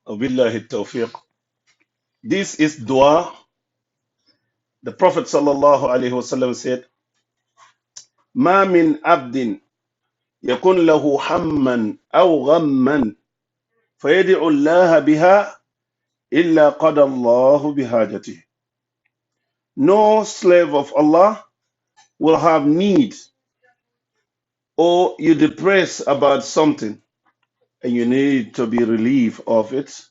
وبالله التوفيق. This is dua. The Prophet sallallahu alaihi wasallam said, "Ma min abdin yakun lahu hamman aw ghamman fayad'u Allah biha illa qada Allah bihajatihi." No slave of Allah will have need, or you depressed about something and you need to be relieved of it.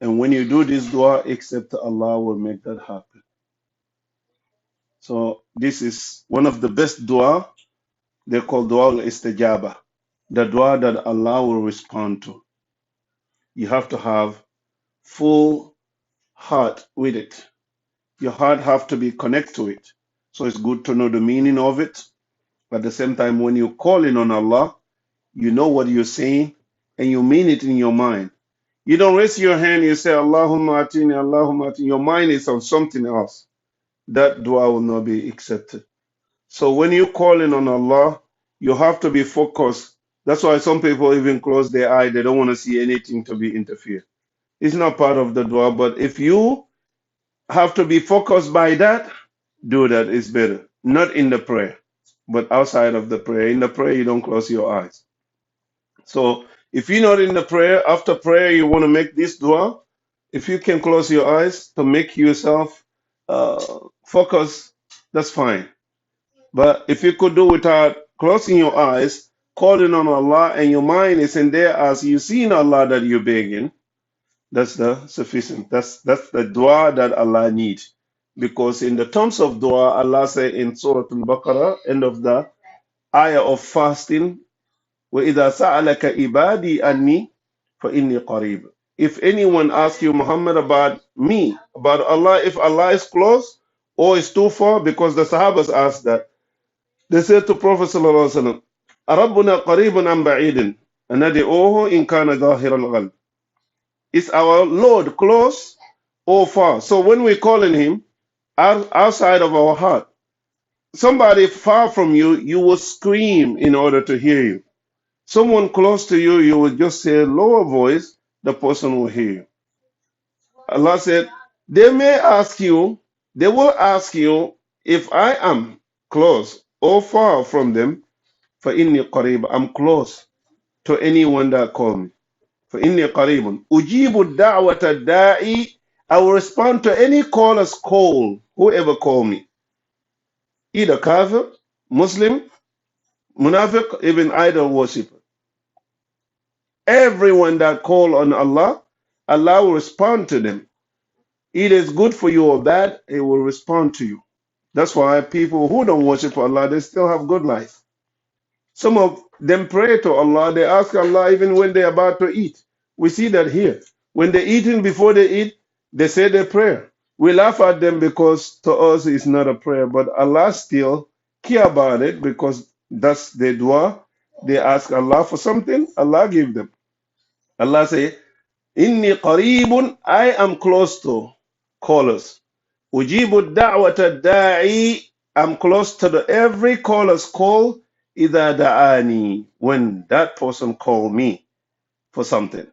And when you do this dua, except Allah will make that happen. So this is one of the best dua. They call dua al-istajaba, the dua that Allah will respond to. You have to have full heart with it. Your heart have to be connected to it. So it's good to know the meaning of it. At the same time, when you're calling on Allah, you know what you're saying and you mean it in your mind. You don't raise your hand, you say, Allahumma atini, Allahumma atini. Your mind is on something else. That dua will not be accepted. So when you're calling on Allah, you have to be focused. That's why some people even close their eye. They don't want to see anything to be interfered. It's not part of the dua, but if you have to be focused by that, do that. It's better. Not in the prayer, but outside of the prayer. In the prayer, you don't close your eyes. So if you're not in the prayer, after prayer, you want to make this dua, if you can close your eyes to make yourself uh, focus, that's fine. But if you could do without closing your eyes, calling on Allah, and your mind is in there as you see in Allah that you're begging, that's the sufficient. That's the dua that Allah needs. Because in the terms of dua, Allah say in Surah Al-Baqarah, end of the ayah of fasting, وَإِذَا سَأَلَكَ إِبَادِي أَنِّي فَإِنِّي قَرِيبٌ. If anyone asks you, Muhammad, about me, about Allah, if Allah is close or is too far, because the Sahabas asked that, they said to Prophet sallallahu alaihi wasallam, "Arabbuna qaribun am ba'idin, anad'uhu in kana zahir al-qalb." Is our Lord close or far? So when we call on Him, outside of our heart, somebody far from you, you will scream in order to hear you. Someone close to you, you will just say a lower voice, the person will hear you. Allah said, they may ask you, they will ask you if I am close or far from them. For inni qarib, I'm close to anyone that call me. For inni qaribun. Ujibu da'wata da'i, I will respond to any caller's call, whoever call me. Either kafir, Muslim, munafiq, even idol worshipper. Everyone that call on Allah, Allah will respond to them. It is good for you or bad, He will respond to you. That's why people who don't worship Allah, they still have good life. Some of them pray to Allah, they ask Allah even when they're about to eat. We see that here. When they're eating, before they eat, they say their prayer. We laugh at them because to us it's not a prayer, but Allah still care about it because that's their dua. They ask Allah for something, Allah give them. Allah say, Inni qareebun, I am close to callers. Ujibu da'wata da'i, I'm close to every caller's call. Ida da'ani, when that person call me for something.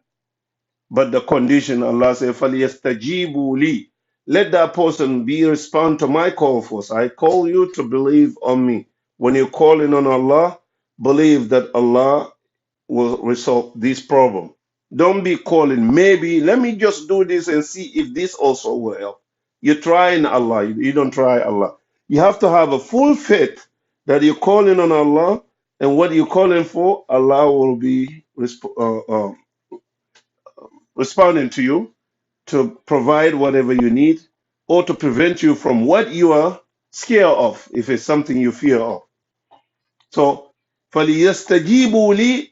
But the condition, Allah says, فَلْيَسْتَجِيبُوا لِي, let that person be respond to my call first. I call you to believe on me. When you're calling on Allah, believe that Allah will resolve this problem. Don't be calling, maybe, let me just do this and see if this also will help. You're trying Allah, you don't try Allah. You have to have a full faith that you're calling on Allah, and what you're calling for, Allah will be responding to you to provide whatever you need or to prevent you from what you are scared of, if it's something you fear of. So, فَلْيَسْتَجِيبُوا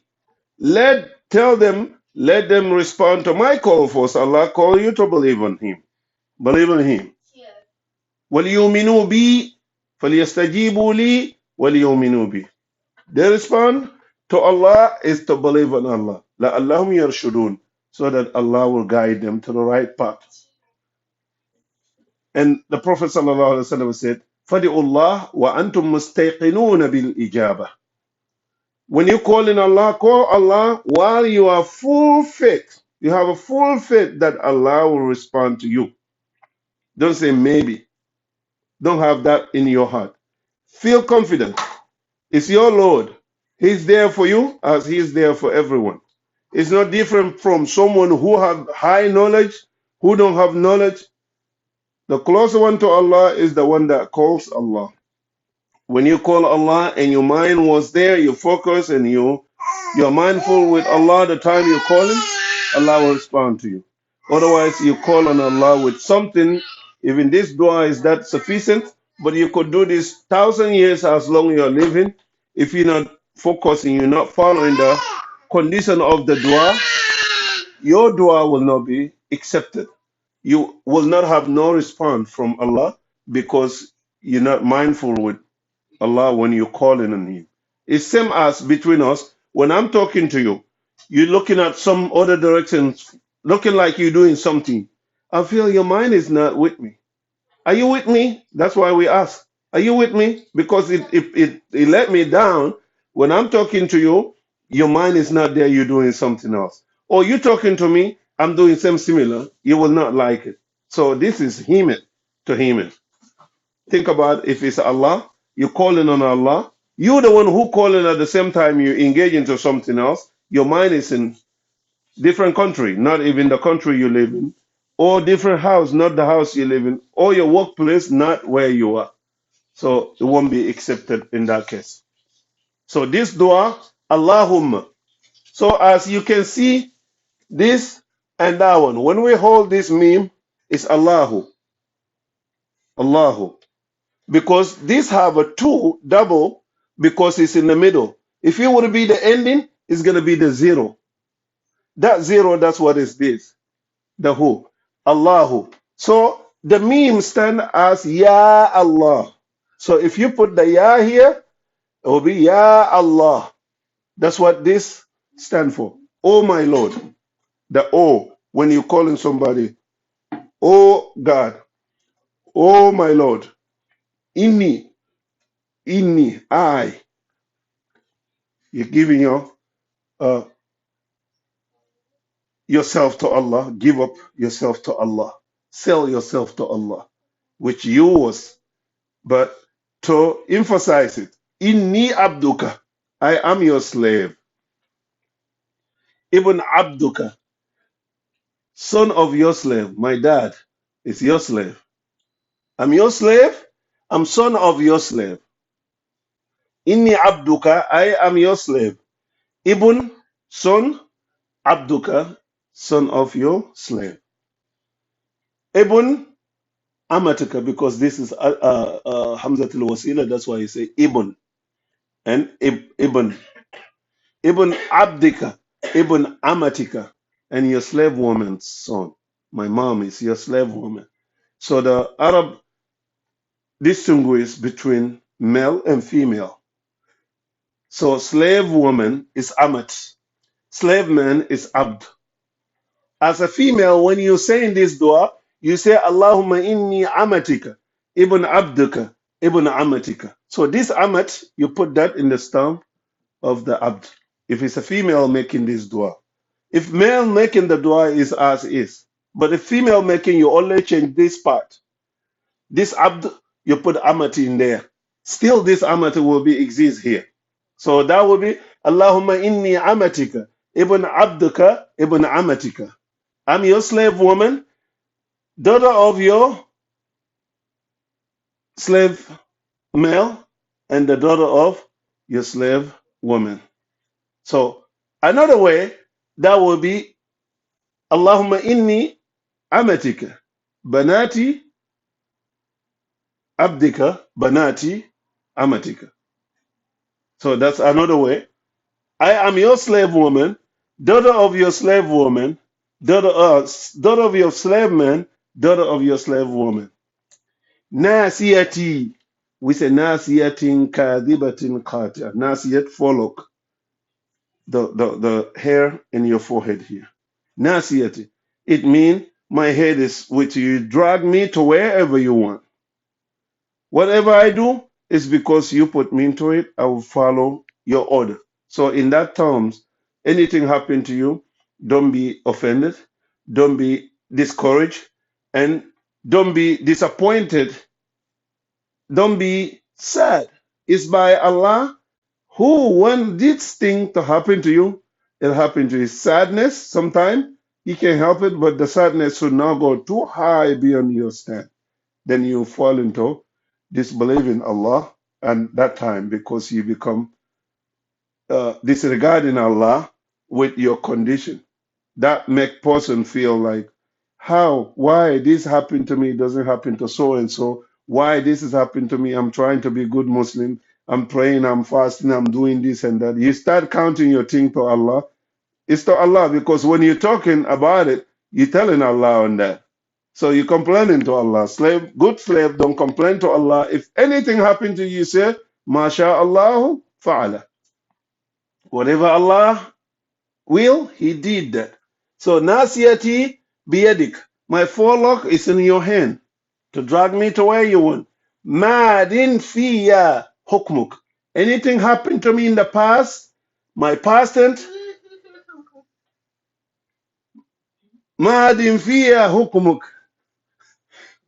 لِي, tell them, let them respond to my call first. Allah call you to believe on Him. Believe in Him. وَلْيُؤْمِنُوا بِي فَلْيَسْتَجِيبُوا لِي وَلْيُؤْمِنُوا بِي. They respond to Allah is to believe on Allah. لَأَلَّهُمْ يَرْشُدُونَ, so that Allah will guide them to the right path. And the Prophet ﷺ said, فَدِعُوا اللَّهِ وَأَنْتُمْ مُسْتَيْقِنُونَ بِالْإِجَابَةِ. When you call in Allah, call Allah while you are full faith You have a full faith that Allah will respond to you. Don't say maybe. Don't have that in your heart. Feel confident. It's your Lord. He's there for you as He's there for everyone. It's not different from someone who have high knowledge, who don't have knowledge. The closer one to Allah is the one that calls Allah. When you call Allah and your mind was there, you focus and you're mindful with Allah the time you call Him, Allah will respond to you. Otherwise, you call on Allah with something. Even this dua is that sufficient, but you could do this 1,000 years as long you're living. If you're not focusing, you're not following the condition of the dua, your dua will not be accepted. You will not have no response from Allah because you're not mindful with Allah when you're calling on Him. It's same as between us. When I'm talking to you, you're looking at some other directions, looking like you're doing something. I feel your mind is not with me. Are you with me? That's why we ask. Are you with me? Because it let me down. When I'm talking to you, your mind is not there, you're doing something else. Or you talking to me, I'm doing something similar, you will not like it. So this is human to human. Think about if it's Allah, you're calling on Allah. You're the one who calling at the same time you engage into something else. Your mind is in different country, not even the country you live in, or different house, not the house you live in, or your workplace, not where you are. So it won't be accepted in that case. So this dua, Allahumma. So as you can see, this and that one, when we hold this meme, it's Allahu, Allahu. Because these have a two double because it's in the middle. If it would be the ending, it's going to be the zero. That zero, that's what is this. The who. Allahu. So the meme stand as Ya Allah. So if you put the Ya here, it will be Ya Allah. That's what this stand for. Oh my Lord. The O, when you're calling somebody, oh God, oh my Lord, inni, I. You're giving uh, yourself to Allah, give up yourself to Allah, sell yourself to Allah, which you was. But to emphasize it, inni abduka, I am your slave. Ibn abduka, son of your slave. My dad is your slave. I'm your slave. I'm son of your slave. Inni abduka, I am your slave. Ibn, son, abduka, son of your slave. Ibn amatika, because this is Hamzatul Wasila, that's why you say Ibn. And Ibn. Ibn Abdika, Ibn Amatika, and your slave woman's son. My mom is your slave woman. So the Arab distinguishes between male and female. So slave woman is Amat. Slave man is Abd. As a female, when you say in this dua, you say Allahumma inni amatika, ibn abduka, ibn amatika. So this amat, you put that in the stump of the abd. If it's a female making this dua. If male making the dua is as is. But if female making, you only change this part. This abd, you put amati in there. Still this amati will be exist here. So that will be Allahumma inni amatika, ibn abduka, ibn amatika. I'm your slave woman, daughter of your slave male, and the daughter of your slave woman. So another way that will be Allahumma inni amatika, banati abdika, banati amatika. So that's another way. I am your slave woman, daughter of your slave woman, daughter of your slave man, daughter of your slave woman. Nasiyati. We say nasiyatin kadibatin qati'a. Nasiyat follow the hair in your forehead here. Nasiyati. It means my head is with you. Drag me to wherever you want. Whatever I do is because you put me into it. I will follow your order. So in that terms, anything happen to you, Don't be offended. Don't be discouraged. And don't be disappointed. Don't be sad. It's by Allah who, when this thing to happen to you, it happened to you. Sadness, sometimes you can help it, but the sadness should not go too high beyond your stand. Then you fall into disbelief in Allah and that time because you become disregarding Allah with your condition. That make person feel like, how, why this happened to me doesn't happen to so and so? Why this is happened to me? I'm trying to be a good Muslim. I'm praying, I'm fasting, I'm doing this and that. You start counting your thing to Allah. It's to Allah because when you're talking about it, you're telling Allah on that. So you're complaining to Allah. Slave, good slave, don't complain to Allah. If anything happened to you, say, Masha Allah fa'ala. Whatever Allah will, He did that. So Nasiyati biyadik. My forelock is in your hand to drag me to where you want. Madin fiya hukmuk. Anything happened to me in the past, my past tense, madin fiya hukmuk.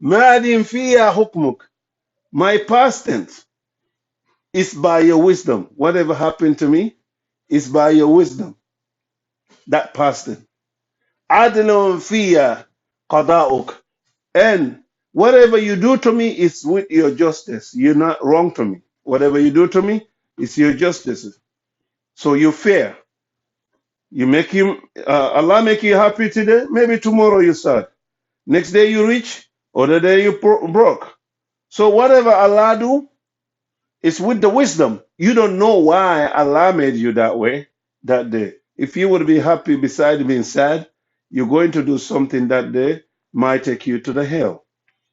Madin fiya hukmuk. My past tense is by your wisdom. Whatever happened to me is by your wisdom. That past tense. Adlun fiya qada'uk. And whatever you do to me is with your justice. You're not wrong to me. Whatever you do to me is your justice. So you're fair. You make him, Allah make you happy today. Maybe tomorrow you sad. Next day you rich, or the day you broke. So whatever Allah do is with the wisdom. You don't know why Allah made you that way that day. If you would be happy beside being sad, you're going to do something that day might take you to the hell.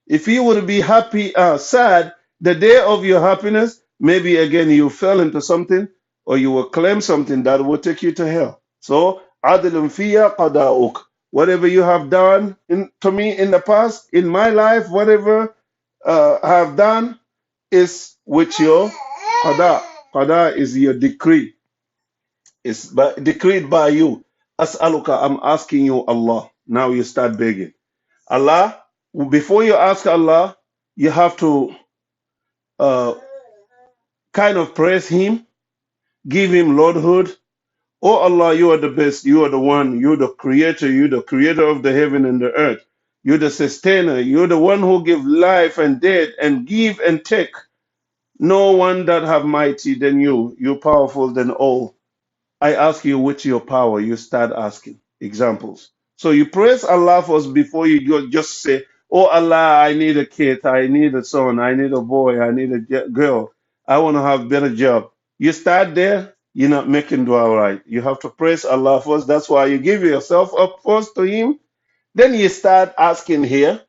If you would be happy, sad, the day of your happiness, maybe again you fell into something or you will claim something that will take you to hell. So, adilun fiya qada'uk. Whatever you have done to me in the past, in my life, whatever I have done is with your qada. Qada is your decree. It's decreed by you. As'aluka, I'm asking you, Allah. Now you start begging. Allah, before you ask Allah, you have to uh, kind of praise Him, give Him Lordhood. Oh Allah, you are the best. You are the one. You're the creator. You're the creator of the heaven and the earth. You're the sustainer. You're the one who give life and death and give and take. No one that have mighty than you. You're powerful than all. I ask you with your power, you start asking examples. So you praise Allah first before you just say, oh Allah, I need a kid, I need a son, I need a boy, I need a girl, I want to have a better job. You start there, you're not making dua right. You have to praise Allah first. That's why you give yourself up first to Him. Then you start asking here,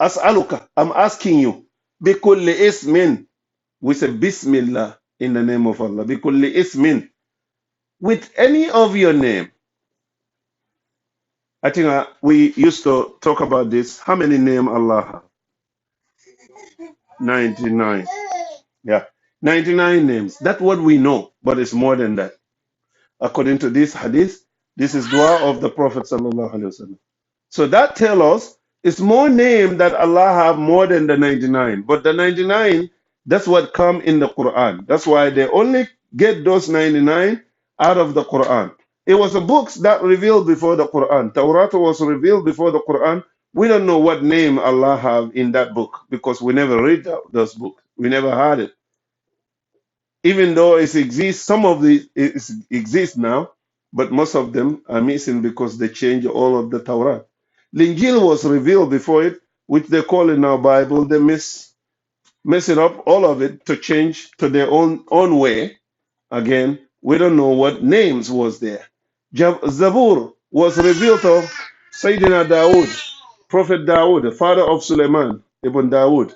As'aluka, I'm asking you, bikulli ismin. We say Bismillah in the name of Allah. Bikulli ismin. With any of your name. I think we used to talk about this. How many name Allah have? 99. Yeah. 99 names. That's what we know, but it's more than that. According to this hadith, this is dua of the Prophet sallallahu alaihi wasallam. So that tells us it's more name that Allah have more than the 99. But the 99, that's what come in the Quran. That's why they only get those 99 out of the Quran. It was a books that revealed before the Quran. Torah was revealed before the Quran. We don't know what name Allah have in that book because we never read those books. We never had it. Even though it exists, some of the it exist now, but most of them are missing because they change all of the Torah. The Injil was revealed before it, which they call in our Bible. They mess it up, all of it, to change to their own way. Again, we don't know what names was there. Zabur was revealed to Sayyidina Dawood, Prophet Dawood, the father of Suleiman, Ibn Dawood.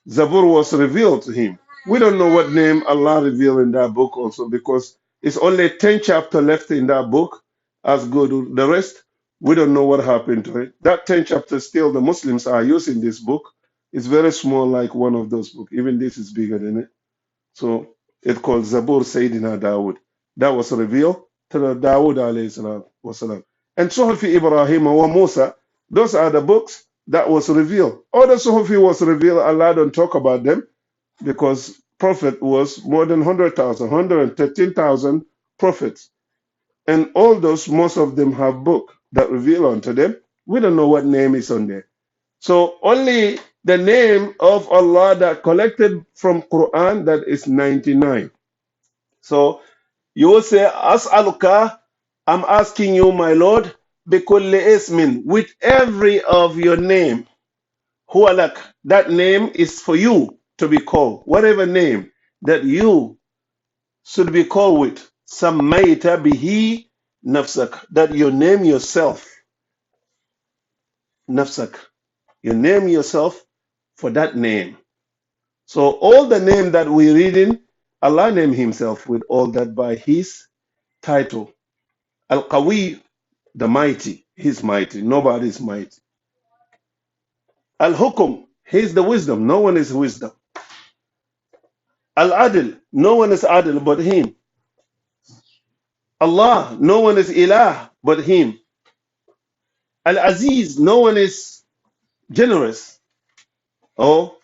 Zabur was revealed to him. We don't know what name Allah revealed in that book also because it's only 10 chapters left in that book as good. The rest, we don't know what happened to it. That 10 chapters still the Muslims are using this book. It's very small like one of those books. Even this is bigger than it. So it's called Zabur Sayyidina Dawood. That was revealed to the Dawood alayhi salatu wasalam. And Suhufi Ibrahim wa Musa, those are the books that was revealed. Other Suhufi was revealed, Allah don't talk about them because prophet was more than 100,000, 113,000 prophets. And all those, most of them have book that reveal unto them. We don't know what name is on there. So only the name of Allah that collected from Quran, that is 99. So you will say, As'aluka, I'm asking you, my Lord, bikulli ismin, with every of your name. Huwalak, that name is for you to be called. Whatever name that you should be called with. Sammaita bihi nafsak, that you name yourself. Nafsak, you name yourself for that name. So all the name that we're reading, Allah named himself with all that by his title. Al-Qawi, the mighty. He's mighty. Nobody is mighty. Al-Hukum, he's the wisdom. No one is wisdom. Al-Adil, no one is Adil but him. Allah, no one is Ilah but him. Al-Aziz, no one is generous or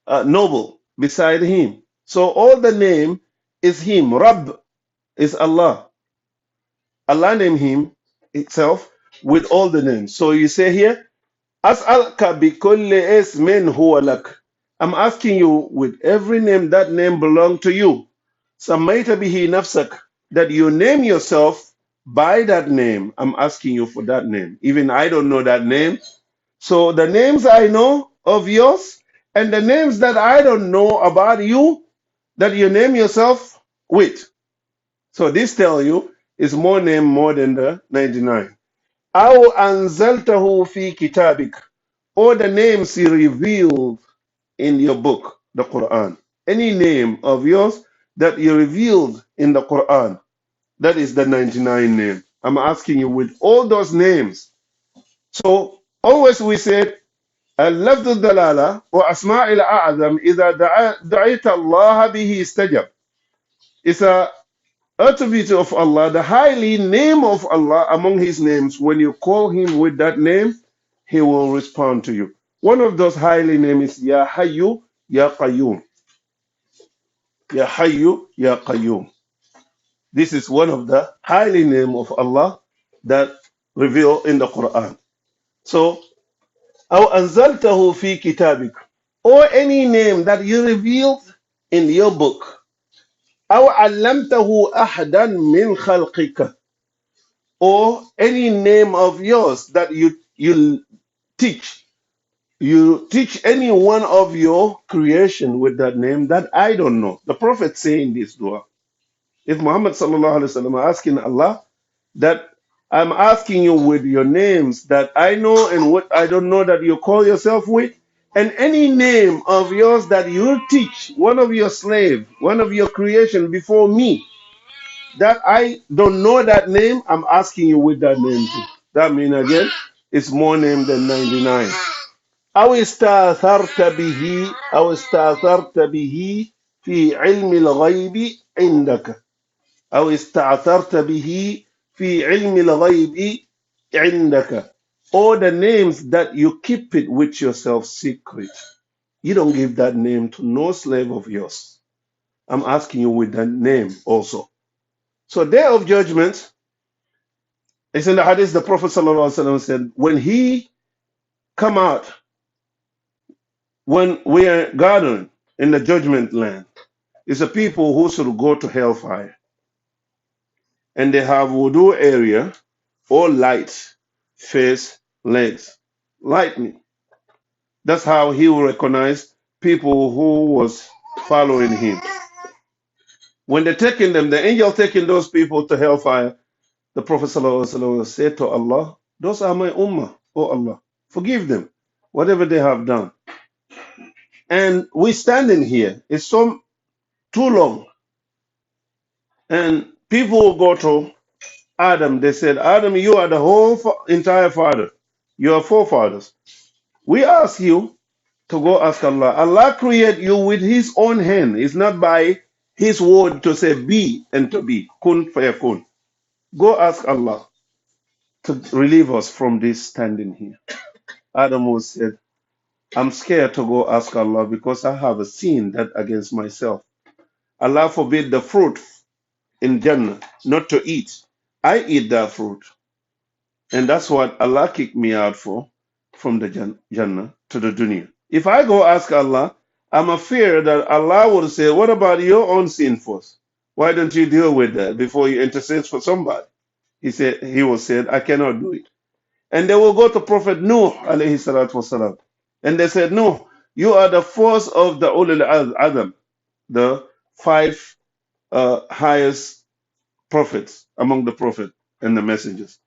noble beside him. So all the name is him. Rabb is Allah. Allah named him itself with all the names. So you say here, As'alka bi kulli ismin huwa lak. I'm asking you with every name, that name belong to you. Sammaita bihi nafsak, that you name yourself by that name. I'm asking you for that name. Even I don't know that name. So the names I know of yours and the names that I don't know about you, that you name yourself with. So this tell you is more name more than the 99. أو أنزلته في كتابك, or the names you revealed in your book, the Quran. Any name of yours that you revealed in the Quran, that is the 99 name. I'm asking you with all those names. So always we said, اللفظ الدلالة وأسماء الأعظم إذا دعيت الله به استجب. It's a attribute of Allah, the highly name of Allah among his names. When you call him with that name, he will respond to you. One of those highly names is Ya Hayyu Ya Qayyum. Ya Hayyu Ya Qayyum. This is one of the highly name of Allah that revealed in the Quran. So, أو أنزلته في كتابك, or any name that you revealed in your book. أو علمته أحدا من خلقك, or any name of yours that you teach. You teach any one of your creation with that name that I don't know. The Prophet saying this dua. If Muhammad sallallahu alaihi wasallam asking Allah that I'm asking you with your names that I know and what I don't know that you call yourself with, and any name of yours that you teach one of your slave, one of your creation before me, that I don't know that name, I'm asking you with that name too. That means again, it's more name than 99. أو استأثرت به أو استأثرت به في علم الغيب عندك أو استأثرت به في علم الغيب عندك, or the names that you keep it with yourself secret. You don't give that name to no slave of yours. I'm asking you with that name also. So day of judgment, it's in the hadith, the Prophet ﷺ said, when he come out, when we are gathered in the judgment land, it's a people who should go to hellfire. And they have wudu area, or light, face, legs, lightning. That's how he will recognize people who was following him. When they're taking them, the angel taking those people to hellfire, the Prophet ﷺ said to Allah, those are my ummah, oh Allah, forgive them, whatever they have done. And we standing here, it's so too long. And people will go to Adam, they said, Adam, you are the whole entire father. You are forefathers. We ask you to go ask Allah. Allah created you with his own hand. It's not by his word to say be and to be. Kun fayakun. Go ask Allah to relieve us from this standing here. Adam was said, I'm scared to go ask Allah because I have a sin that against myself. Allah forbid the fruit in Jannah not to eat. I eat that fruit. And that's what Allah kicked me out for from the Jannah to the dunya. If I go ask Allah, I'm afraid that Allah will say, what about your own sin first? Why don't you deal with that before you intercede for somebody? He will say, I cannot do it. And they will go to Prophet Nuh alayhi salatu wasalam. And they said, no, you are the first of the Ulul Adam, the five highest prophets among the prophets and the messengers.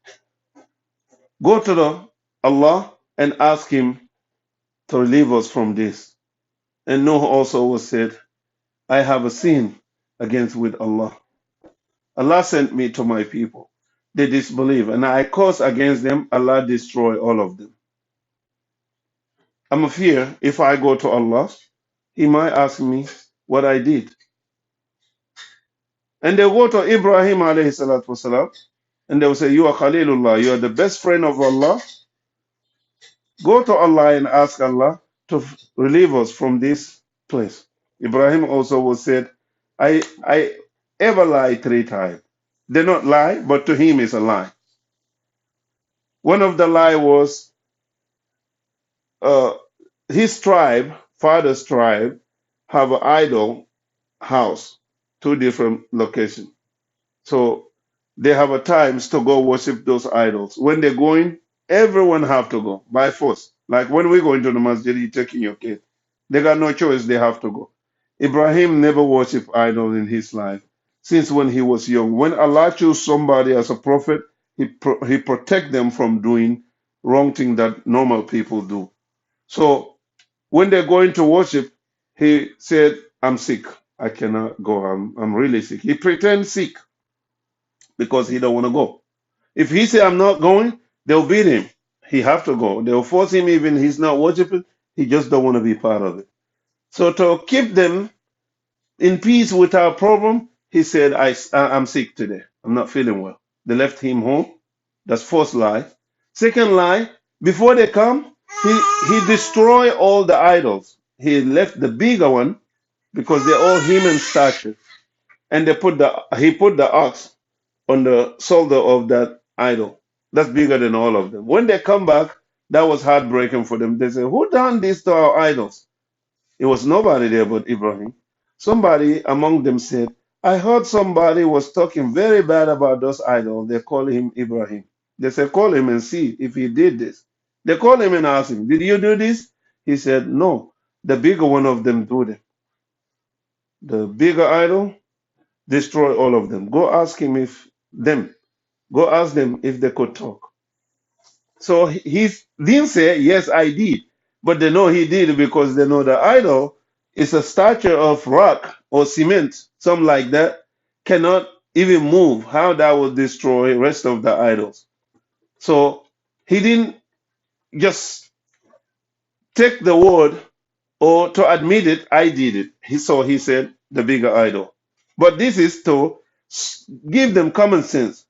Go to Allah and ask Him to relieve us from this. And Noah also was said, I have a sin against with Allah. Allah sent me to my people. They disbelieve, and I curse against them. Allah destroy all of them. I'm afraid if I go to Allah, He might ask me what I did. And they go to Ibrahim alayhi salatu wasalam, and they will say, you are Khalilullah, you are the best friend of Allah. Go to Allah and ask Allah to relieve us from this place. Ibrahim also was said, I ever lie 3 times. They not lie, but to him is a lie. One of the lie was uh, his tribe, father's tribe, have an idol house, 2 different locations. So they have a times to go worship those idols. When they're going, everyone have to go by force. Like when we go into the masjid, you taking your kid. They got no choice, they have to go. Ibrahim never worshiped idols in his life since when he was young. When Allah chose somebody as a prophet, he protect them from doing wrong thing that normal people do. So when they're going to worship, he said, I'm sick. I cannot go. I'm really sick. He pretends sick because he don't want to go. If he say I'm not going, they'll beat him. He have to go. They'll force him even he's not worshiping. He just don't want to be part of it. So to keep them in peace without problem, he said, I'm sick today. I'm not feeling well. They left him home. That's first lie. Second lie, before they come, he destroyed all the idols. He left the bigger one because they're all human stature. And he put the ox on the shoulder of that idol. That's bigger than all of them. When they come back, that was heartbreaking for them. They say, who done this to our idols? It was nobody there but Ibrahim. Somebody among them said, I heard somebody was talking very bad about those idols. They call him Ibrahim. They said, call him and see if he did this. They called him and asked him, did you do this? He said, no. The bigger one of them do it. The bigger idol, destroy all of them. Go ask them if they could talk. So he didn't say, yes, I did. But they know he did because they know the idol is a statue of rock or cement, something like that, cannot even move. How that will destroy the rest of the idols. So he didn't just take the word or to admit it, I did it. He said, the bigger idol. But this is to give them common sense.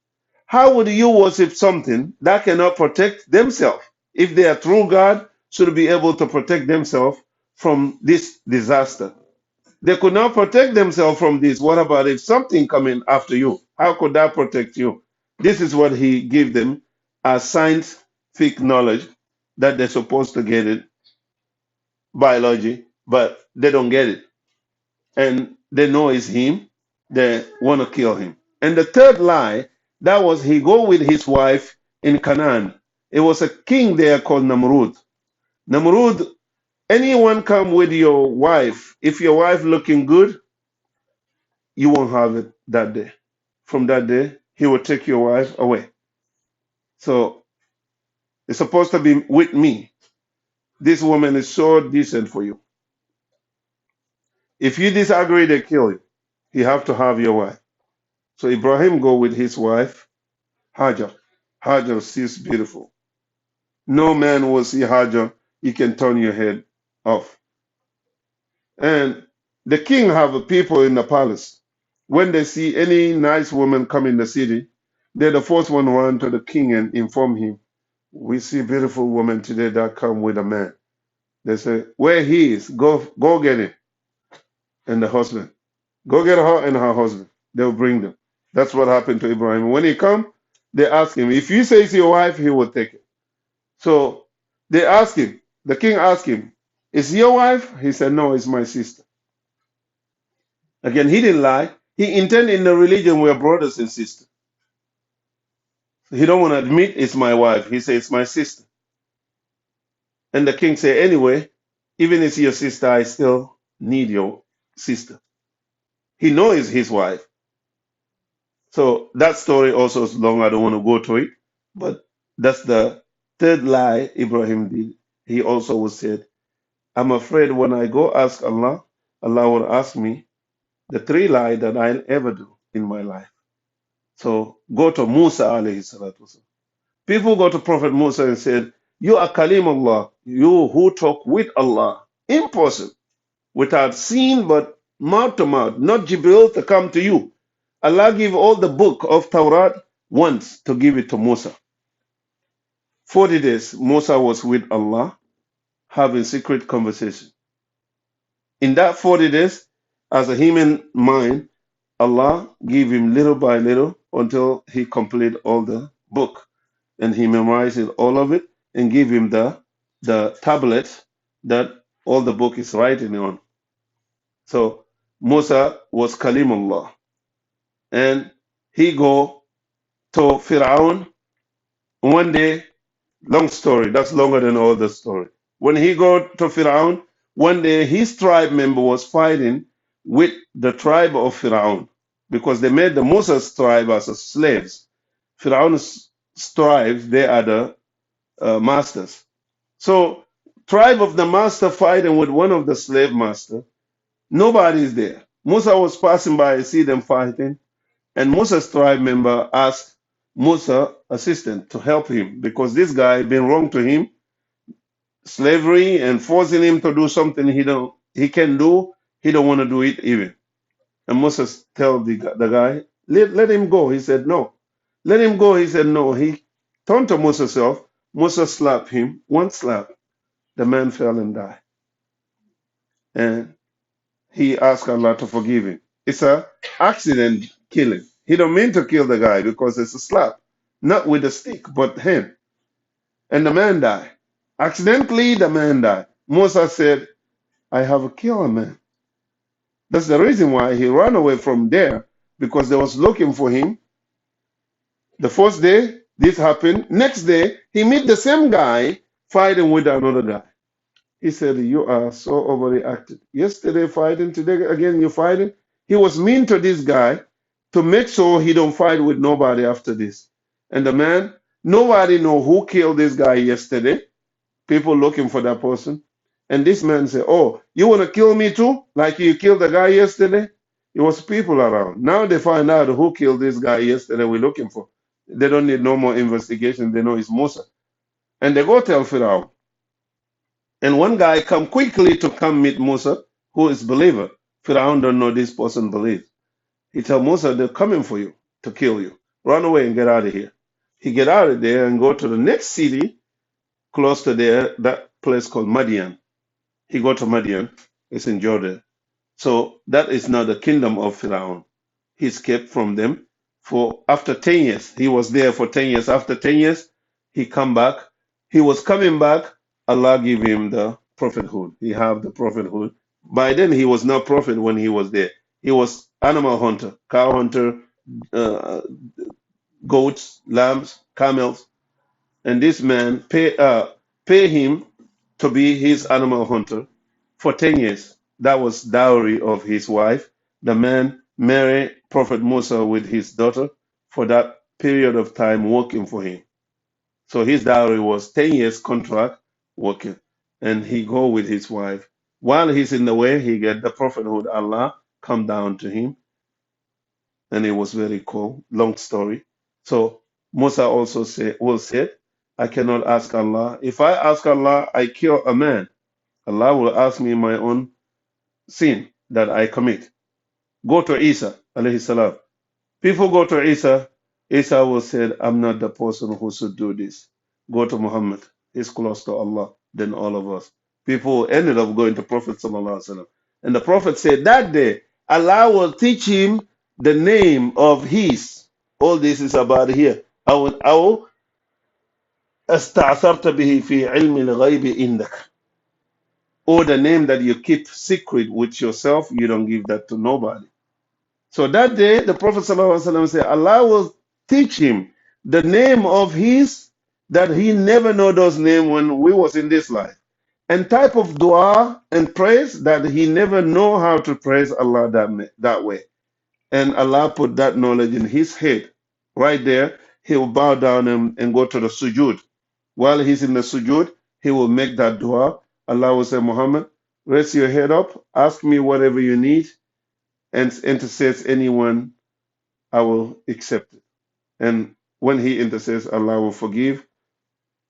How would you worship something that cannot protect themselves? If they are true God, should be able to protect themselves from this disaster. They could not protect themselves from this. What about if something coming after you? How could that protect you? This is what he gave them as scientific knowledge that they're supposed to get it, biology, but they don't get it. And they know it's him. They want to kill him. And the third lie, that was he go with his wife in Canaan. It was a king there called Namrud. Namrud, anyone come with your wife, if your wife looking good, you won't have it that day. From that day, he will take your wife away. So it's supposed to be with me. This woman is so decent for you. If you disagree, they kill you. You have to have your wife. So Ibrahim go with his wife, Hajar. Hajar sees beautiful. No man will see Hajar, you can turn your head off. And the king have people in the palace. When they see any nice woman come in the city, They're the first one run to the king and inform him, we see beautiful woman today that come with a man. They say, where he is, go get him. And the husband, go get her and her husband. They'll bring them. That's what happened to Ibrahim. When he come, they ask him, if you say it's your wife, he will take it. So they ask him, the king asked him, is he your wife? He said, no, it's my sister. Again, he didn't lie. He intended in the religion we're brothers and sisters. He don't want to admit it's my wife. He says it's my sister. And the king said, anyway, even if it's your sister, I still need your sister. He knows it's his wife. So that story also is long. I don't want to go to it. But that's the third lie Ibrahim did. He also was said, I'm afraid when I go ask Allah, Allah will ask me the three lie that I'll ever do in my life. So go to Musa alayhi salatu wasalam. People go to Prophet Musa and said, you are Kalim Allah, you who talk with Allah in person, without seeing but mouth to mouth, not Jibril to come to you. Allah give all the book of Tawrat once to give it to Musa. 40 days, Musa was with Allah having secret conversation. In that 40 days, as a human mind, Allah gave him little by little until he completed all the book. And he memorized all of it and gave him the tablet that all the book is writing on. So Musa was Kalimullah. And he go to Fir'aun one day. Long story, that's longer than all the story. When he go to Fir'aun, one day his tribe member was fighting with the tribe of Fir'aun because they made the Moses tribe as slaves. Fir'aun's tribes, they are the masters. So tribe of the master fighting with one of the slave master, nobody is there. Musa was passing by, see them fighting, and Musa's tribe member asked Musa assistant to help him because this guy been wrong to him, slavery and forcing him to do something he can do, he don't want to do it even. And Musa tell the guy, let him go. He said no. Let him go. He said no. He turned to Musa self. Musa slapped him. One slap. The man fell and died. And he asked Allah to forgive him. It's a accident killing. He don't mean to kill the guy because it's a slap. Not with a stick, but him. And the man died. Accidentally, the man died. Musa said, I have killed a man. That's the reason why he ran away from there, because they was looking for him. The first day, this happened. Next day, he meet the same guy fighting with another guy. He said, you are so overreacted. Yesterday fighting, today again you fighting. He was mean to this guy to make sure he don't fight with nobody after this. And the man, nobody know who killed this guy yesterday. People looking for that person. And this man said, oh, you want to kill me too? Like you killed the guy yesterday? It was people around. Now they find out who killed this guy yesterday we're looking for. They don't need no more investigation. They know it's Musa. And they go tell Pharaoh. And one guy come quickly to come meet Musa, who is believer. Pharaoh don't know this person believes. He tell Musa, they're coming for you to kill you. Run away and get out of here. He get out of there and go to the next city close to there, that place called Madian. He go to Madian. It's in Jordan. So that is now the kingdom of Pharaoh. He escaped from them for after 10 years. He was there for 10 years. After 10 years, he come back. He was coming back. Allah gave him the prophethood. He have the prophethood. By then, he was not prophet when he was there. He was animal hunter, cow hunter, uh, goats, lambs, camels. And this man pay him to be his animal hunter for 10 years. That was dowry of his wife. The man married Prophet Musa with his daughter for that period of time working for him. So his dowry was 10 years contract working. And he go with his wife. While he's in the way, he get the prophethood. Allah come down to him. And it was very cool. Long story. So Musa also said, I cannot ask Allah. If I ask Allah, I kill a man. Allah will ask me my own sin that I commit. Go to Isa, alayhi salam. People go to Isa, Isa was said, I'm not the person who should do this. Go to Muhammad. He's close to Allah than all of us. People ended up going to Prophet Sallallahu Alaihi Wasallam. And the Prophet said that day, Allah will teach him the name of his. All this is about here. أو استعثرت به في علم الغيب عندك. Or the name that you keep secret with yourself, you don't give that to nobody. So that day, the Prophet ﷺ said, Allah will teach him the name of his that he never know those names when we was in this life. And type of dua and praise that he never know how to praise Allah that way. And Allah put that knowledge in his head. Right there, he will bow down and go to the sujood. While he's in the sujood, he will make that dua. Allah will say, Muhammad, raise your head up, ask me whatever you need, and intercedes anyone, I will accept it. And when he intercedes, Allah will forgive.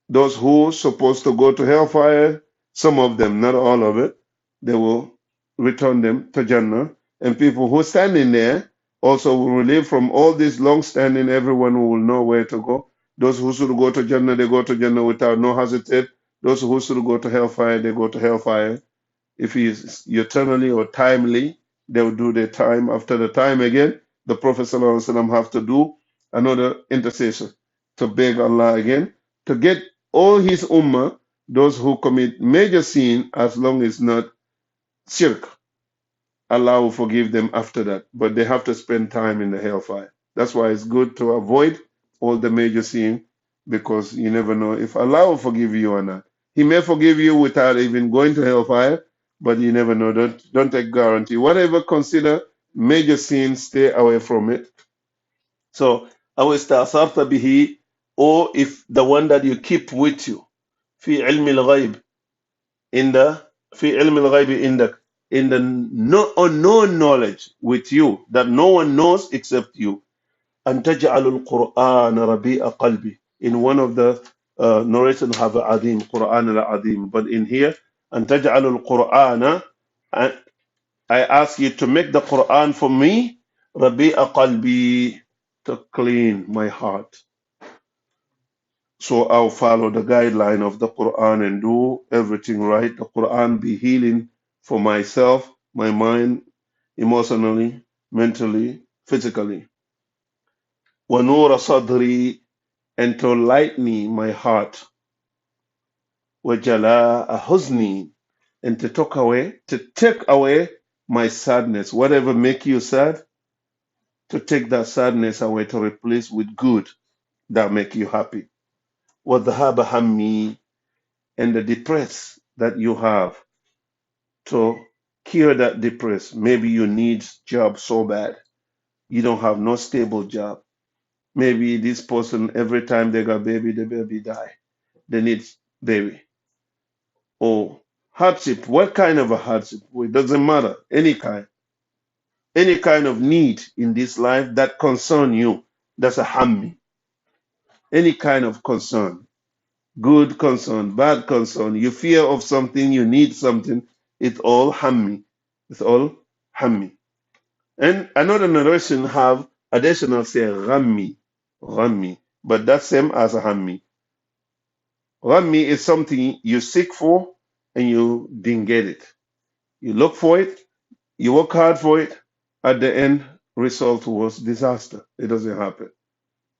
Those who are supposed to go to hellfire, some of them, not all of it, they will return them to Jannah. And people who are standing there also will relieve from all this long standing, everyone will know where to go. Those who should go to Jannah, they go to Jannah without no hesitate. Those who should go to hellfire, they go to hellfire. If he is eternally or timely, they will do their time. After the time again, the Prophet ﷺ have to do another intercession to beg Allah again to get all his ummah, those who commit major sin, as long as not shirk, Allah will forgive them after that. But they have to spend time in the hellfire. That's why it's good to avoid all the major sin, because you never know if Allah will forgive you or not. He may forgive you without even going to hellfire, but you never know. Don't take guarantee. Whatever consider major sin, stay away from it. So أو استأثرت به, or if the one that you keep with you في علم الغيب, in the في علم الغيب عندك, in the unknown knowledge with you that no one knows except you. أن تجعل القرآن ربيع قلبي. In one of the narrations have عظيم قرآن العظيم, but in here أن تجعل القرآن, I ask you to make the Quran for me ربيع قلبي, to clean my heart. So I'll follow the guideline of the Quran and do everything right. The Quran be healing for myself, my mind, emotionally, mentally, physically. وَنُورَ صَدْرِي, and to lighten my heart. وَجَلَاءَ حُزْنِي, and to take away my sadness. Whatever make you sad, to take that sadness away, to replace with good that make you happy. وَذَهَابَ هَمِّي, and the depress that you have, to cure that depress. Maybe you need job so bad. You don't have no stable job. Maybe this person, every time they got baby, the baby die. They need baby. Or hardship. What kind of a hardship? Well, it doesn't matter. Any kind. Any kind of need in this life that concern you. That's a hammi. Any kind of concern. Good concern, bad concern. You fear of something, you need something. It's all hammi. It's all hammi. And another narration have additional say rammi. Rammi. But that's same as a hammi. Rammi is something you seek for and you didn't get it. You look for it, you work hard for it, at the end, result was disaster. It doesn't happen.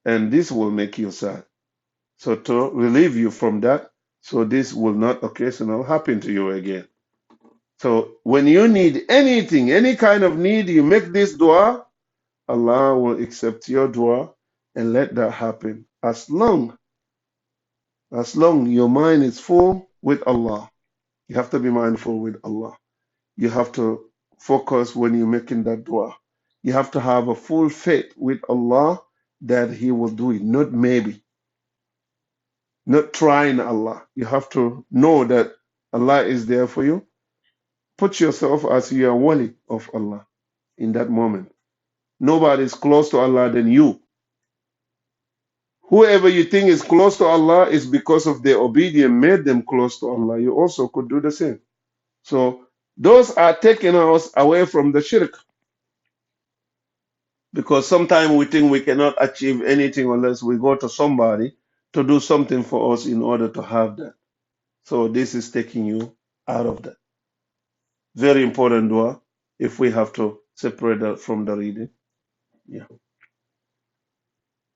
And this will make you sad. So to relieve you from that, so this will not occasionally happen to you again. So when you need anything, any kind of need, you make this dua, Allah will accept your dua and let that happen. As long your mind is full with Allah. You have to be mindful with Allah. You have to focus when you're making that dua. You have to have a full faith with Allah that He will do it, not maybe, not trying Allah. You have to know that Allah is there for you. Put yourself as you are wali of Allah in that moment. Nobody is close to Allah than you. Whoever you think is close to Allah is because of their obedience made them close to Allah. You also could do the same. So those are taking us away from the shirk. Because sometimes we think we cannot achieve anything unless we go to somebody to do something for us in order to have that. So this is taking you out of that. Very important dua if we have to separate that from the reading. Yeah.